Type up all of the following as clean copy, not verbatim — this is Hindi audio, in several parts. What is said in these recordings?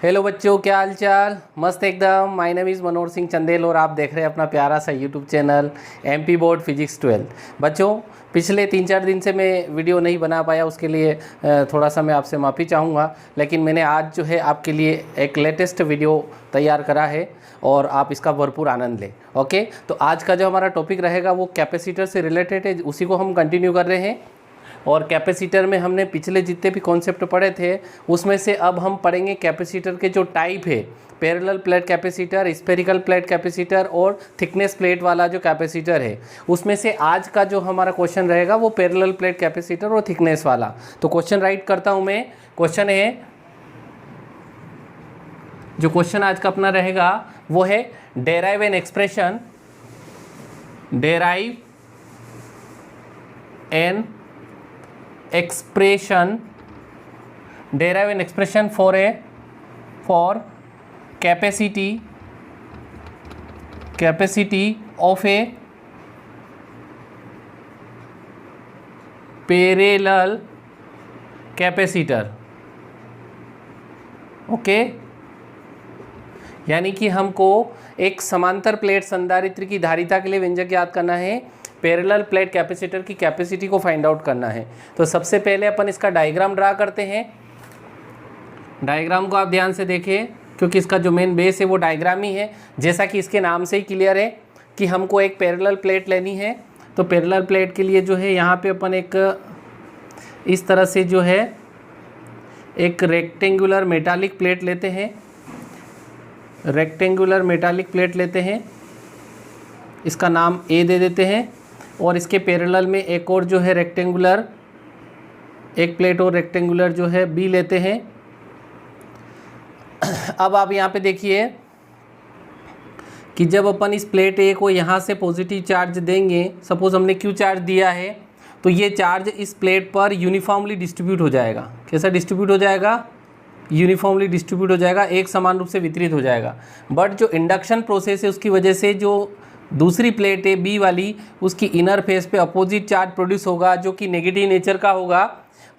हेलो बच्चों, क्या हाल चाल। मस्त एकदम। My name is Manohar Singh Chandel और आप देख रहे हैं अपना प्यारा सा YouTube channel MP board physics 12। बच्चों, पिछले 3-4 दिन से मैं वीडियो नहीं बना पाया, उसके लिए थोड़ा सा मैं आपसे माफ़ी चाहूँगा। लेकिन मैंने आज जो है आपके लिए एक लेटेस्ट वीडियो तैयार करा है और आप इसका भरपूर आनंद लें। ओके, तो आज का जो हमारा टॉपिक रहेगा वो कैपेसिटर से रिलेटेड है, उसी को हम कंटिन्यू कर रहे हैं। और कैपेसिटर में हमने पिछले जितने भी कॉन्सेप्ट पढ़े थे उसमें से अब हम पढ़ेंगे कैपेसिटर के जो टाइप है, parallel plate capacitor, spherical plate capacitor और थिकनेस प्लेट वाला जो कैपेसिटर है। उसमें से आज का जो हमारा क्वेश्चन रहेगा वो पैरेलल प्लेट कैपेसिटर और थिकनेस वाला। तो क्वेश्चन राइट करता हूँ मैं। क्वेश्चन है, जो क्वेश्चन आज का अपना रहेगा वो है derive an expression derive an expression for capacity of a parallel capacitor। Okay, यानी कि हमको एक समांतर प्लेट संधारित्र की धारिता के लिए व्यंजक याद करना है, पैरेलल प्लेट कैपेसिटर की कैपेसिटी को फाइंड आउट करना है। तो सबसे पहले अपन इसका डायग्राम ड्रा करते हैं। डायग्राम को आप ध्यान से देखें क्योंकि इसका जो मेन बेस है वो डायग्राम ही है। जैसा कि इसके नाम से ही क्लियर है कि हमको एक पैरेलल प्लेट लेनी है। तो पैरेलल प्लेट के लिए जो है यहाँ पे अपन एक इस तरह से जो है एक रेक्टेंगुलर मेटालिक प्लेट लेते हैं। रेक्टेंगुलर मेटालिक प्लेट लेते हैं, इसका नाम ए दे देते हैं। और इसके पैरेलल में एक और जो है रेक्टेंगुलर, एक प्लेट और रेक्टेंगुलर जो है बी लेते हैं। अब आप यहाँ पे देखिए कि जब अपन इस प्लेट ए को यहाँ से पॉजिटिव चार्ज देंगे, सपोज हमने क्यू चार्ज दिया है, तो ये चार्ज इस प्लेट पर यूनिफॉर्मली डिस्ट्रीब्यूट हो जाएगा। कैसा डिस्ट्रीब्यूट हो जाएगा? यूनिफॉर्मली डिस्ट्रीब्यूट हो जाएगा, एक समान रूप से वितरित हो जाएगा। बट जो इंडक्शन प्रोसेस है उसकी वजह से जो दूसरी प्लेट है बी वाली, उसकी इनर फेस पे अपोजिट चार्ज प्रोड्यूस होगा जो कि नेगेटिव नेचर का होगा,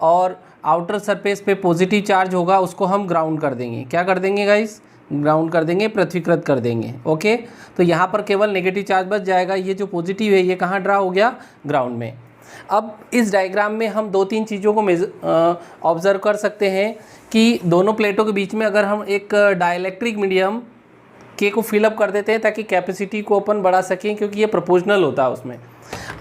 और आउटर सरफेस पे पॉजिटिव चार्ज होगा, उसको हम ग्राउंड कर देंगे। क्या कर देंगे गाइस? ग्राउंड कर देंगे, पृथ्वीकृत कर देंगे। ओके, तो यहाँ पर केवल नेगेटिव चार्ज बच जाएगा। ये जो पॉजिटिव है ये कहाँ ड्रा हो गया? ग्राउंड में। अब इस डायग्राम में हम 2-3 चीज़ों को ऑब्जर्व कर सकते हैं कि दोनों प्लेटों के बीच में अगर हम एक डाइलेक्ट्रिक मीडियम के को फिलअप कर देते हैं ताकि कैपेसिटी को अपन बढ़ा सकें, क्योंकि ये प्रोपोर्शनल होता है उसमें।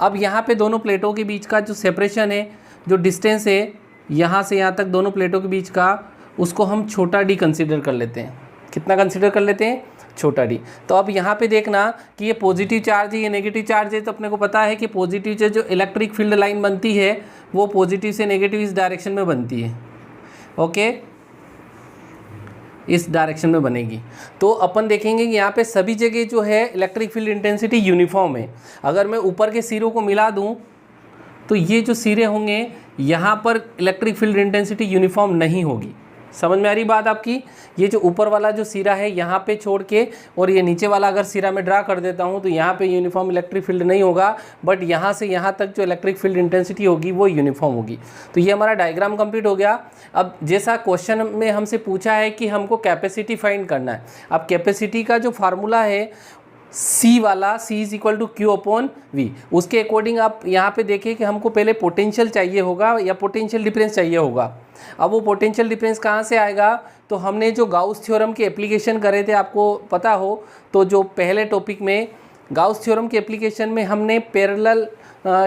अब यहाँ पे दोनों प्लेटों के बीच का जो सेपरेशन है, जो डिस्टेंस है यहाँ से यहाँ तक दोनों प्लेटों के बीच का, उसको हम छोटा डी कंसीडर कर लेते हैं। कितना कंसीडर कर लेते हैं? छोटा डी। तो अब यहाँ पे देखना कि ये पॉजिटिव चार्ज है, ये नेगेटिव चार्ज है। तो अपने को पता है कि पॉजिटिव से जो इलेक्ट्रिक फील्ड लाइन बनती है वो पॉजिटिव से नेगेटिव इस डायरेक्शन में बनती है। ओके, इस डायरेक्शन में बनेगी। तो अपन देखेंगे कि यहाँ पे सभी जगह जो है इलेक्ट्रिक फील्ड इंटेंसिटी यूनिफॉर्म है। अगर मैं ऊपर के सिरों को मिला दूँ तो ये जो सिरे होंगे यहाँ पर इलेक्ट्रिक फील्ड इंटेंसिटी यूनिफॉर्म नहीं होगी। समझ में आ रही बात आपकी? ये जो ऊपर वाला जो सिरा है यहाँ पे छोड़ के और ये नीचे वाला अगर सिरा में ड्रा कर देता हूँ तो यहाँ पे यूनिफॉर्म इलेक्ट्रिक फील्ड नहीं होगा, बट यहाँ से यहाँ तक जो इलेक्ट्रिक फील्ड इंटेंसिटी होगी वो यूनिफॉर्म होगी। तो ये हमारा डायग्राम कंप्लीट हो गया। अब जैसा क्वेश्चन में हमसे पूछा है कि हमको कैपेसिटी फाइंड करना है। अब कैपेसिटी का जो फार्मूला है सी वाला, C is equal to Q upon V, उसके अकॉर्डिंग आप यहाँ पे देखिए कि हमको पहले पोटेंशियल चाहिए होगा या पोटेंशियल डिफरेंस चाहिए होगा। अब वो पोटेंशियल डिफरेंस कहाँ से आएगा? तो हमने जो गाउस थ्योरम के एप्लीकेशन करे थे, आपको पता हो तो जो पहले टॉपिक में गाउस थ्योरम के एप्लीकेशन में हमने पैरेलल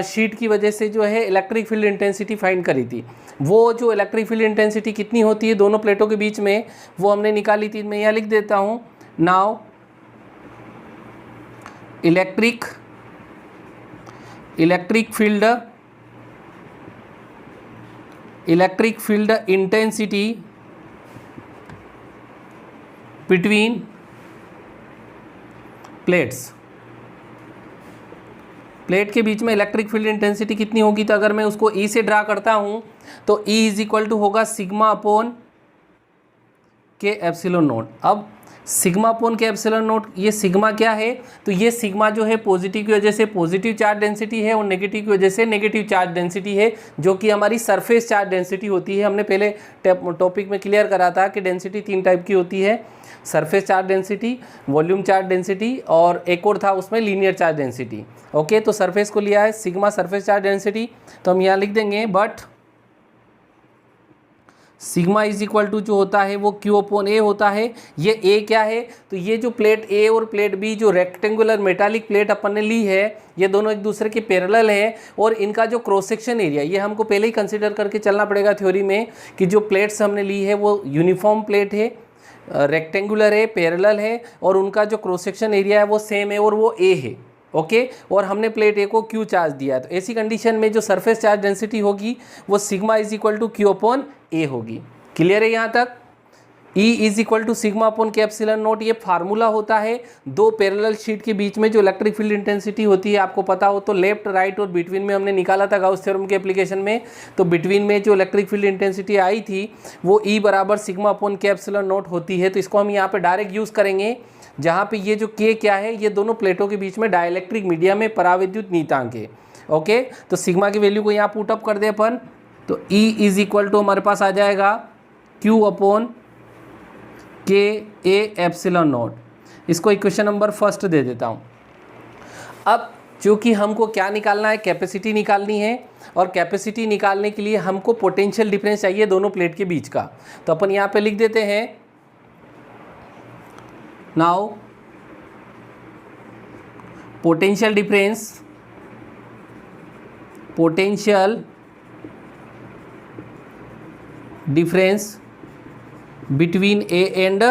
शीट की वजह से जो है इलेक्ट्रिक फील्ड इंटेंसिटी फाइंड करी थी। वो जो इलेक्ट्रिक फील्ड इंटेंसिटी कितनी होती है दोनों प्लेटों के बीच में, वो हमने निकाली थी। मैं यहाँ लिख देता हूँ, now electric field intensity between plates. Plate के बीच में इलेक्ट्रिक फील्ड इंटेंसिटी कितनी होगी? तो अगर मैं उसको E से ड्रा करता हूं तो E इज इक्वल टू होगा sigma upon K epsilon not. अब sigma upon K epsilon naught. ये सिग्मा क्या है, तो ये सिग्मा जो है पॉजिटिव की वजह से पॉजिटिव चार्ज डेंसिटी है और नेगेटिव की वजह से नेगेटिव चार्ज डेंसिटी है, जो कि हमारी सरफेस चार्ज डेंसिटी होती है। हमने पहले टॉपिक में क्लियर करा था कि डेंसिटी 3 टाइप की होती है, surface charge density, volume charge density और एक और था उसमें लीनियर चार्ज डेंसिटी। ओके, तो सरफेस को लिया है सिग्मा सरफेस चार्ज डेंसिटी, तो हम यहाँ लिख देंगे but sigma is equal to जो होता है वो क्यू अपॉन ए होता है। ये ए क्या है, तो ये जो प्लेट ए और प्लेट बी जो रेक्टेंगुलर मेटालिक प्लेट अपन ने ली है, ये दोनों एक दूसरे के पैरेलल है और इनका जो क्रॉस सेक्शन एरिया, ये हमको पहले ही कंसिडर करके चलना पड़ेगा थ्योरी में कि जो प्लेट्स हमने ली है वो यूनिफॉर्म प्लेट है, रेक्टेंगुलर है, पैरेलल है और उनका जो क्रॉस सेक्शन एरिया है वो सेम है और वो ए है। ओके, और हमने प्लेट ए को क्यू चार्ज दिया है, तो ऐसी कंडीशन में जो सरफेस चार्ज डेंसिटी होगी वो sigma is equal to Q upon A होगी। क्लियर है यहाँ तक? E is equal to sigma upon K epsilon naught, ये फार्मूला होता है दो पैरेलल शीट के बीच में जो इलेक्ट्रिक फील्ड इंटेंसिटी होती है, आपको पता हो तो लेफ्ट राइट और बिटवीन में हमने निकाला था गाउस थ्योरम के एप्लीकेशन में। तो बिटवीन में जो इलेक्ट्रिक फील्ड इंटेंसिटी आई थी वो E बराबर sigma upon K epsilon note होती है। तो इसको हम यहाँ पे डायरेक्ट यूज़ करेंगे, जहाँ पे ये जो K क्या है, ये दोनों प्लेटों के बीच में डाइलेक्ट्रिक मीडियम में पराविद्युत नीतांक है। ओके, तो सिग्मा की वैल्यू को यहाँ पुट अप कर दे अपन, तो E इज इक्वल टू हमारे पास आ जाएगा Q अपॉन के ए एप्सिलॉन नोट। इसको इक्वेशन नंबर फर्स्ट दे देता हूँ। अब चूँकि हमको क्या निकालना है, कैपेसिटी निकालनी है, और कैपेसिटी निकालने के लिए हमको पोटेंशियल डिफरेंस चाहिए दोनों प्लेट के बीच का। तो अपन यहाँ पे लिख देते हैं now potential difference between A and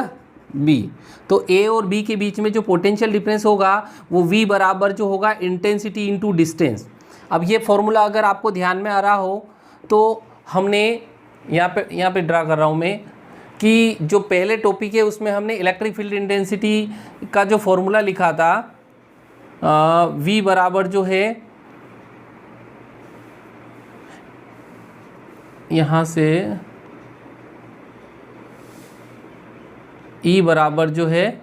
B. तो ए और बी के बीच में जो पोटेंशियल डिफरेंस होगा वो V बराबर जो होगा इंटेंसिटी इनटू डिस्टेंस। अब ये फॉर्मूला अगर आपको ध्यान में आ रहा हो तो हमने यहाँ पे ड्रा कर रहा हूँ मैं कि जो पहले टॉपिक है उसमें हमने इलेक्ट्रिक फील्ड इंटेंसिटी का जो फॉर्मूला लिखा था, V बराबर जो है यहाँ से E बराबर जो है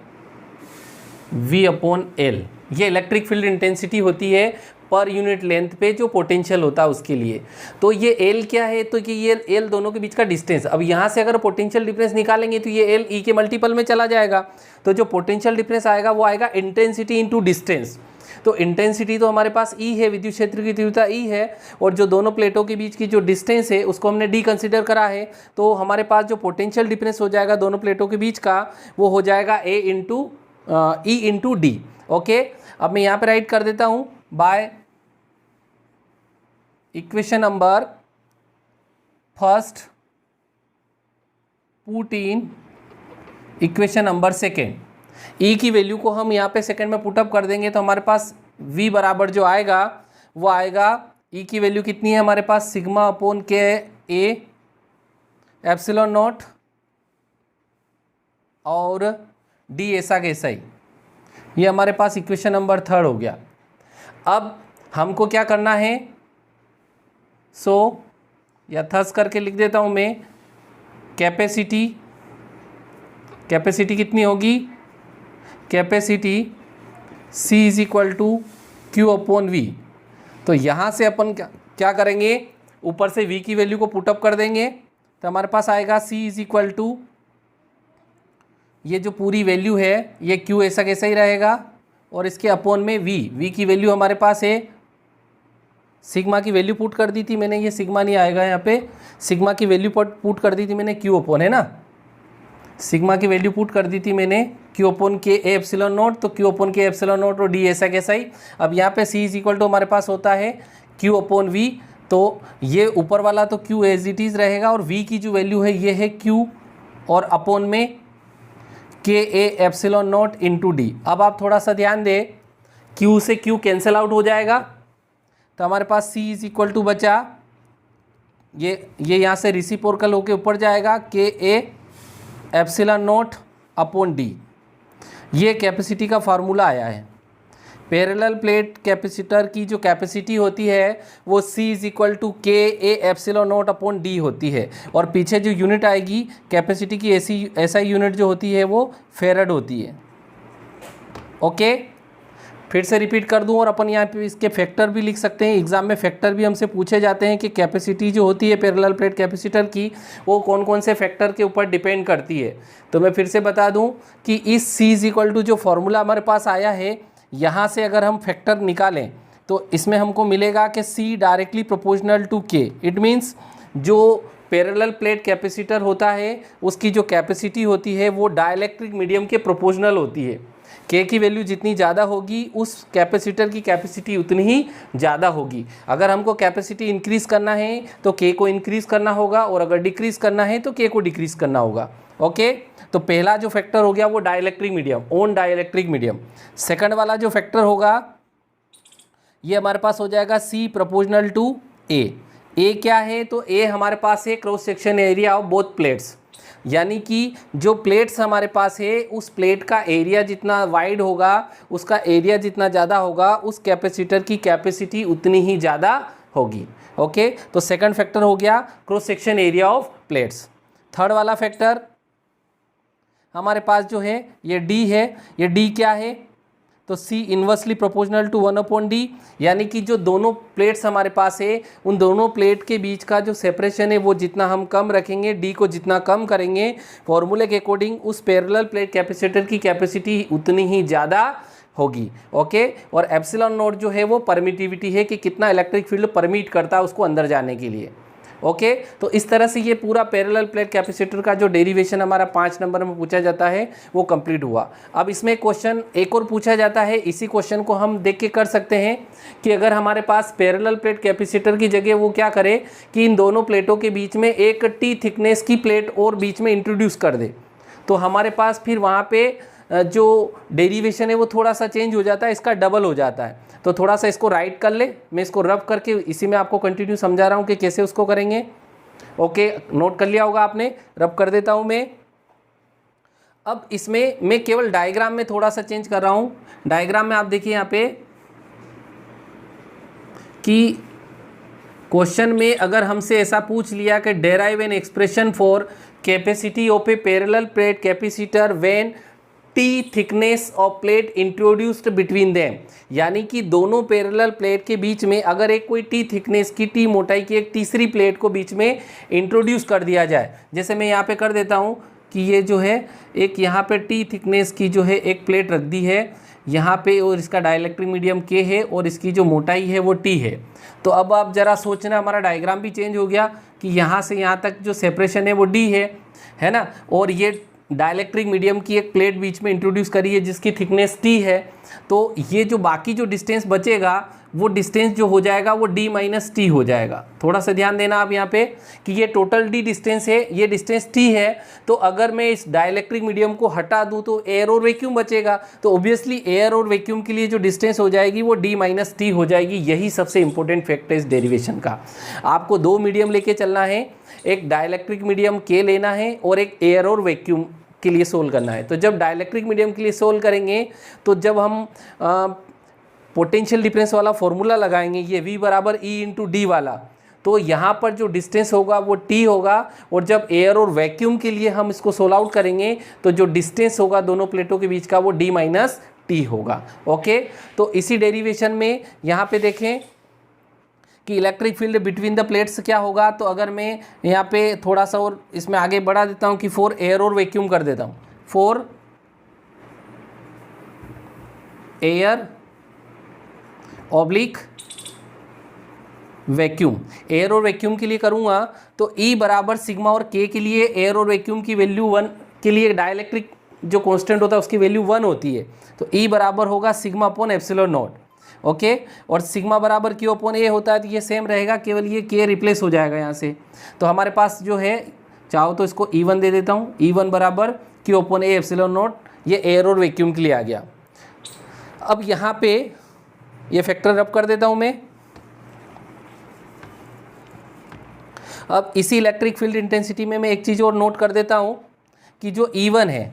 V अपॉन L, ये इलेक्ट्रिक फील्ड इंटेंसिटी होती है पर यूनिट लेंथ पे जो पोटेंशियल होता है उसके लिए। तो ये L क्या है, तो कि ये L दोनों के बीच का डिस्टेंस। अब यहाँ से अगर पोटेंशियल डिफरेंस निकालेंगे तो ये L E के मल्टीपल में चला जाएगा, तो जो पोटेंशियल डिफरेंस आएगा वो आएगा इंटेंसिटी इनटू डिस्टेंस। तो इंटेंसिटी तो हमारे पास E है, विद्युत क्षेत्र की तीव्रता E है, और जो दोनों प्लेटों के बीच की जो डिस्टेंस है उसको हमने D कंसिडर करा है। तो हमारे पास जो पोटेंशियल डिफरेंस हो जाएगा दोनों प्लेटों के बीच का वो हो जाएगा E इंटू D। ओके, अब मैं यहाँ पे राइट कर देता हूँ by equation number first put in equation number second. E की वैल्यू को हम यहाँ पे सेकंड में पुटअप कर देंगे तो हमारे पास V बराबर जो आएगा वो आएगा, E की वैल्यू कितनी है हमारे पास, सिग्मा अपॉन के ए एप्सिलॉन नॉट और D ऐसा कैसा ही। ये हमारे पास इक्वेशन नंबर थर्ड हो गया। अब हमको क्या करना है, या थस करके लिख देता हूँ मैं, कैपेसिटी कितनी होगी, capacity C is equal to Q upon V। तो यहाँ से अपन क्या करेंगे, ऊपर से V की वैल्यू को पुटअप कर देंगे तो हमारे पास आएगा C इज इक्वल टू, ये जो पूरी वैल्यू है ये Q ऐसा कैसा ही रहेगा और इसके अपॉन में V की वैल्यू हमारे पास है, सिग्मा की वैल्यू पुट कर दी थी मैंने, ये सिग्मा नहीं आएगा यहाँ पे, सिग्मा की वैल्यू पुट कर दी थी मैंने Q अपॉन, है ना, सिग्मा की वैल्यू पुट कर दी थी मैंने Q अपॉन के ए एप्सिलॉन नोट, तो Q upon K epsilon note और D ऐसा कैसा ही। अब यहाँ पे C इज इक्वल टू हमारे पास होता है Q अपॉन V, तो ये ऊपर वाला तो Q एज इट इज़ रहेगा और V की जो वैल्यू है ये है Q और अपॉन में के A epsilon note into D। अब आप थोड़ा सा ध्यान दें, Q से Q कैंसिल आउट हो जाएगा तो हमारे पास C इज इक्वल टू बचा, ये यहाँ से रिसिप्रोकल होके ऊपर जाएगा के A epsilon naught upon D। ये कैपेसिटी का फार्मूला आया है। पैरेलल प्लेट कैपेसिटर की जो कैपेसिटी होती है वो C इज इक्वल टू के A epsilon not upon D होती है, और पीछे जो यूनिट आएगी कैपेसिटी की ऐसा यूनिट जो होती है वो फेरड होती है। ओके, फिर से रिपीट कर दूं, और अपन यहाँ पे इसके फैक्टर भी लिख सकते हैं। एग्जाम में फैक्टर भी हमसे पूछे जाते हैं कि कैपेसिटी जो होती है पैरेलल प्लेट कैपेसिटर की वो कौन कौन से फैक्टर के ऊपर डिपेंड करती है। तो मैं फिर से बता दूं कि इस C इज इक्वल टू जो फॉर्मूला हमारे पास आया है, यहाँ से अगर हम फैक्टर निकालें तो इसमें हमको मिलेगा कि C directly proportional to K। It means जो पैरेलल प्लेट कैपेसिटर होता है उसकी जो कैपेसिटी होती है वो डाइलेक्ट्रिक मीडियम के प्रोपोर्शनल होती है। K की वैल्यू जितनी ज़्यादा होगी उस कैपेसिटर की कैपेसिटी उतनी ही ज़्यादा होगी। अगर हमको कैपेसिटी इंक्रीज़ करना है तो K को इंक्रीज़ करना होगा, और अगर डिक्रीज़ करना है तो K को डिक्रीज़ करना होगा। ओके, तो पहला जो फैक्टर हो गया वो dielectric medium, on dielectric medium. Second वाला जो फैक्टर होगा ये हमारे पास हो जाएगा C proportional to A। A क्या है, तो A हमारे पास है cross section area of both plates, यानी कि जो प्लेट्स हमारे पास है उस प्लेट का एरिया जितना वाइड होगा, उसका एरिया जितना ज़्यादा होगा, उस कैपेसिटर की कैपेसिटी उतनी ही ज़्यादा होगी। ओके, तो सेकंड फैक्टर हो गया cross section area of plates. Third वाला फैक्टर हमारे पास जो है ये D है। ये D क्या है, तो C inversely proportional to 1/D, यानी कि जो दोनों प्लेट्स हमारे पास है उन दोनों प्लेट के बीच का जो सेपरेशन है वो जितना हम कम रखेंगे, D को जितना कम करेंगे फॉर्मूले के अकॉर्डिंग, उस पैरेलल प्लेट कैपेसिटर की कैपेसिटी उतनी ही ज़्यादा होगी। ओके, और एप्सिलॉन नॉट जो है वो परमिटिविटी है कि कितना इलेक्ट्रिक फील्ड परमिट करता है उसको अंदर जाने के लिए। ओके, तो इस तरह से ये पूरा पैरेलल प्लेट कैपेसिटर का जो डेरिवेशन हमारा 5 नंबर में पूछा जाता है वो कंप्लीट हुआ। अब इसमें क्वेश्चन एक और पूछा जाता है, इसी क्वेश्चन को हम देख के कर सकते हैं कि अगर हमारे पास पैरेलल प्लेट कैपेसिटर की जगह वो क्या करे कि इन दोनों प्लेटों के बीच में एक T थिकनेस की प्लेट और बीच में इंट्रोड्यूस कर दे, तो हमारे पास फिर वहाँ पे जो डेरिवेशन है वो थोड़ा सा चेंज हो जाता है, इसका डबल हो जाता है। तो थोड़ा सा इसको राइट कर ले, मैं इसको रब करके इसी में आपको कंटिन्यू समझा रहा हूँ कि कैसे उसको करेंगे। ओके, नोट कर लिया होगा आपने, रब कर देता हूँ मैं। अब इसमें मैं केवल डायग्राम में थोड़ा सा चेंज कर रहा हूँ। डायग्राम में आप देखिए यहाँ पे कि क्वेश्चन में अगर हमसे ऐसा पूछ लिया कि derive an expression for capacity of A parallel plate capacitor when T thickness of plate introduced between them, यानी कि दोनों पैरेलल प्लेट के बीच में अगर एक कोई T थिकनेस की, T मोटाई की एक तीसरी प्लेट को बीच में इंट्रोड्यूस कर दिया जाए। जैसे मैं यहाँ पे कर देता हूँ कि ये जो है एक यहाँ पे T थिकनेस की जो है एक प्लेट रख दी है यहाँ पे, और इसका डाइलेक्ट्रिक मीडियम K है और इसकी जो मोटाई है वो T है। तो अब आप ज़रा सोचना, हमारा डायग्राम भी चेंज हो गया कि यहाँ से यहाँ तक जो सेपरेशन है वो D है ना, और ये डाइलेक्ट्रिक मीडियम की एक प्लेट बीच में इंट्रोड्यूस करी है जिसकी थिकनेस T है। तो ये जो बाकी जो डिस्टेंस बचेगा वो डिस्टेंस जो हो जाएगा वो D माइनस T हो जाएगा। थोड़ा सा ध्यान देना आप यहाँ पे कि ये टोटल D डिस्टेंस है, ये डिस्टेंस T है। तो अगर मैं इस डाइलेक्ट्रिक मीडियम को हटा दूँ तो एयर और वैक्यूम बचेगा, तो ऑब्वियसली एयर और वैक्यूम के लिए जो डिस्टेंस हो जाएगी वो D माइनस T हो जाएगी। यही सबसे इंपॉर्टेंट फैक्ट है इस डेरिवेशन का। आपको दो मीडियम लेके चलना है, एक डाइलेक्ट्रिक मीडियम K लेना है और एक एयर और वैक्यूम के लिए सोल्व करना है। तो जब डाइलेक्ट्रिक मीडियम के लिए सोल्व करेंगे तो जब हम पोटेंशियल डिफरेंस वाला फॉर्मूला लगाएंगे, ये V बराबर E इंटू डी वाला, तो यहाँ पर जो डिस्टेंस होगा वो T होगा, और जब एयर और वैक्यूम के लिए हम इसको सोल्व आउट करेंगे तो जो डिस्टेंस होगा दोनों प्लेटों के बीच का वो D माइनस T होगा। ओके, तो इसी डेरिवेशन में यहाँ पे देखें कि electric field between the plates क्या होगा। तो अगर मैं यहाँ पे थोड़ा सा और इसमें आगे बढ़ा देता हूँ कि फॉर एयर और वैक्यूम कर देता हूँ, for air oblique vacuum, air और वैक्यूम के लिए करूँगा तो E बराबर सिग्मा और K के लिए एयर और वैक्यूम की वैल्यू 1 के लिए डाइलेक्ट्रिक जो कांस्टेंट होता है उसकी वैल्यू 1 होती है, तो E बराबर होगा sigma upon epsilon not. Okay, और सिग्मा बराबर Q अपॉन A होता है तो ये सेम रहेगा, केवल ये K रिप्लेस हो जाएगा यहाँ से। तो हमारे पास जो है, चाहो तो इसको E1 दे देता हूँ, E1 बराबर Q upon A epsilon not, ये एयर और वैक्यूम के लिए आ गया। अब यहाँ पे ये फैक्टर रब कर देता हूँ मैं। अब इसी इलेक्ट्रिक फील्ड इंटेंसिटी में मैं एक चीज़ और नोट कर देता हूँ कि जो E1 है,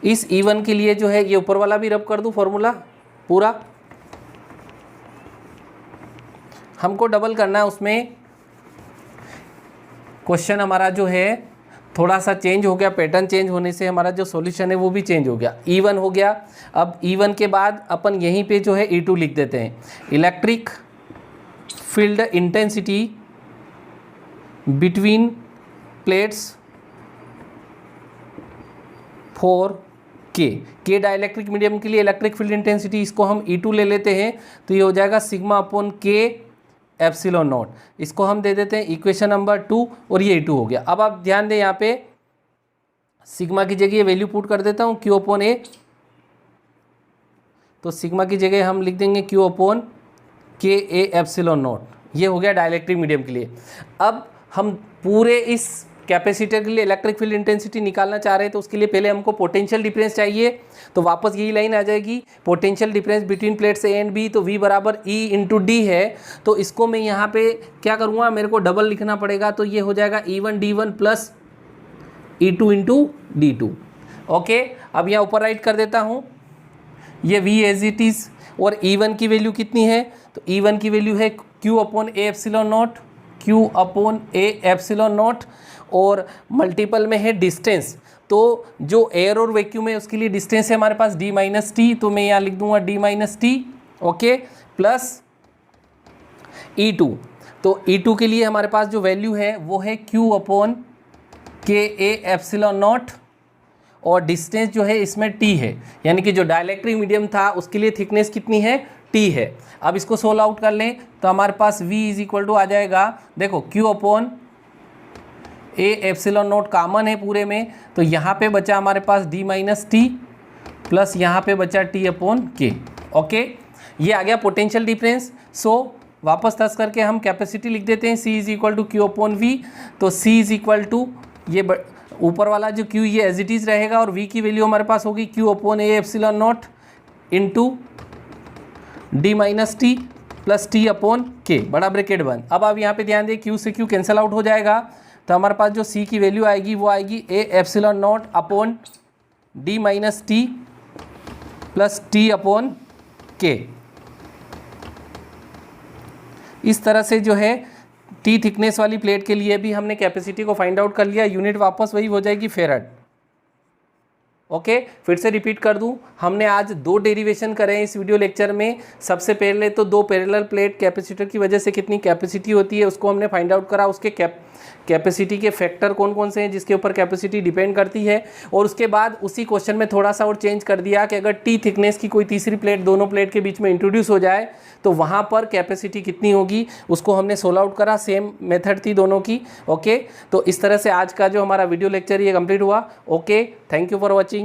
इस E1 के लिए जो है ये ऊपर वाला भी रब कर दूँ फॉर्मूला पूरा, हमको डबल करना है उसमें। क्वेश्चन हमारा जो है थोड़ा सा चेंज हो गया, पैटर्न चेंज होने से हमारा जो सॉल्यूशन है वो भी चेंज हो गया। E1 हो गया। अब E1 के बाद अपन यहीं पे जो है E2 लिख देते हैं। Electric field intensity between plates for के डाइलेक्ट्रिक मीडियम के लिए इलेक्ट्रिक फील्ड इंटेंसिटी, इसको हम E2 ले लेते हैं तो ये हो जाएगा sigma upon K epsilon not. इसको हम दे देते हैं इक्वेशन नंबर 2 और ये E2 हो गया। अब आप ध्यान दें यहाँ पे सिग्मा की जगह ये वैल्यू पुट कर देता हूँ Q अपॉन ए, तो सिग्मा की जगह हम लिख देंगे Q अपॉन के ए एप्सिलॉन नॉट। ये हो गया डाइलेक्ट्रिक मीडियम के लिए। अब हम पूरे इस कैपेसिटर के लिए इलेक्ट्रिक फील्ड इंटेंसिटी निकालना चाह रहे हैं तो उसके लिए पहले हमको पोटेंशियल डिफरेंस चाहिए। तो वापस यही लाइन आ जाएगी, potential difference between plates A and B, तो V बराबर E इंटू डी है। तो इसको मैं यहाँ पे क्या करूँगा, मेरे को डबल लिखना पड़ेगा, तो ये हो जाएगा E1 D1 plus E2 into D2। Okay, अब यहाँ ऊपर राइट कर देता हूँ, ये V एज इट इज़। और E1 की वैल्यू कितनी है, तो E1 की वैल्यू है Q upon A epsilon not, Q upon A epsilon not, और मल्टीपल में है डिस्टेंस। तो जो एयर और वैक्यूम है उसके लिए डिस्टेंस है हमारे पास d माइनस टी, तो मैं यहाँ लिख दूंगा d minus T. Okay, plus E2। तो E2 के लिए हमारे पास जो वैल्यू है वो है Q अपॉन के ए एप्सिलॉन नॉट, और डिस्टेंस जो है इसमें t है, यानी कि जो डाइलेक्ट्रिक मीडियम था उसके लिए थिकनेस कितनी है, t है। अब इसको सोल्व आउट कर लें तो हमारे पास v इज इक्वल टू आ जाएगा, देखो Q upon A epsilon note common है पूरे में, तो यहाँ पे बचा हमारे पास d माइनस टी प्लस यहाँ पे बचा t अपॉन के। ओके, ये आ गया पोटेंशियल डिफरेंस। सो वापस टच करके हम कैपेसिटी लिख देते हैं, C is equal to Q upon V. तो C इज इक्वल टू ये ऊपर वाला जो Q ये एज इट इज़ रहेगा, और V की वैल्यू हमारे पास होगी Q upon A epsilon note into d minus T plus t upon के, बड़ा ब्रैकेट बंद। अब आप यहाँ पे ध्यान दें, Q से Q कैंसिल आउट हो जाएगा, तो हमारे पास जो C की वैल्यू आएगी वो आएगी A epsilon not upon d minus T plus t upon के। इस तरह से जो है T थिकनेस वाली प्लेट के लिए भी हमने कैपेसिटी को फाइंड आउट कर लिया। यूनिट वापस वही हो जाएगी फेरड। ओके, फिर से रिपीट कर दूं, हमने आज 2 डेरिवेशन करे हैं इस वीडियो लेक्चर में। सबसे पहले तो 2 पैरेलल प्लेट कैपेसिटर की वजह से कितनी कैपेसिटी होती है उसको हमने फाइंड आउट करा, उसके कैपेसिटी के फैक्टर कौन कौन से हैं जिसके ऊपर कैपेसिटी डिपेंड करती है। और उसके बाद उसी क्वेश्चन में थोड़ा सा और चेंज कर दिया कि अगर टी थिकनेस की कोई तीसरी प्लेट दोनों प्लेट के बीच में इंट्रोड्यूस हो जाए तो वहाँ पर कैपेसिटी कितनी होगी, उसको हमने सोल्व आउट करा। सेम मेथड थी दोनों की। ओके, तो इस तरह से आज का जो हमारा वीडियो लेक्चर ये कंप्लीट हुआ। Okay, thank you for watching.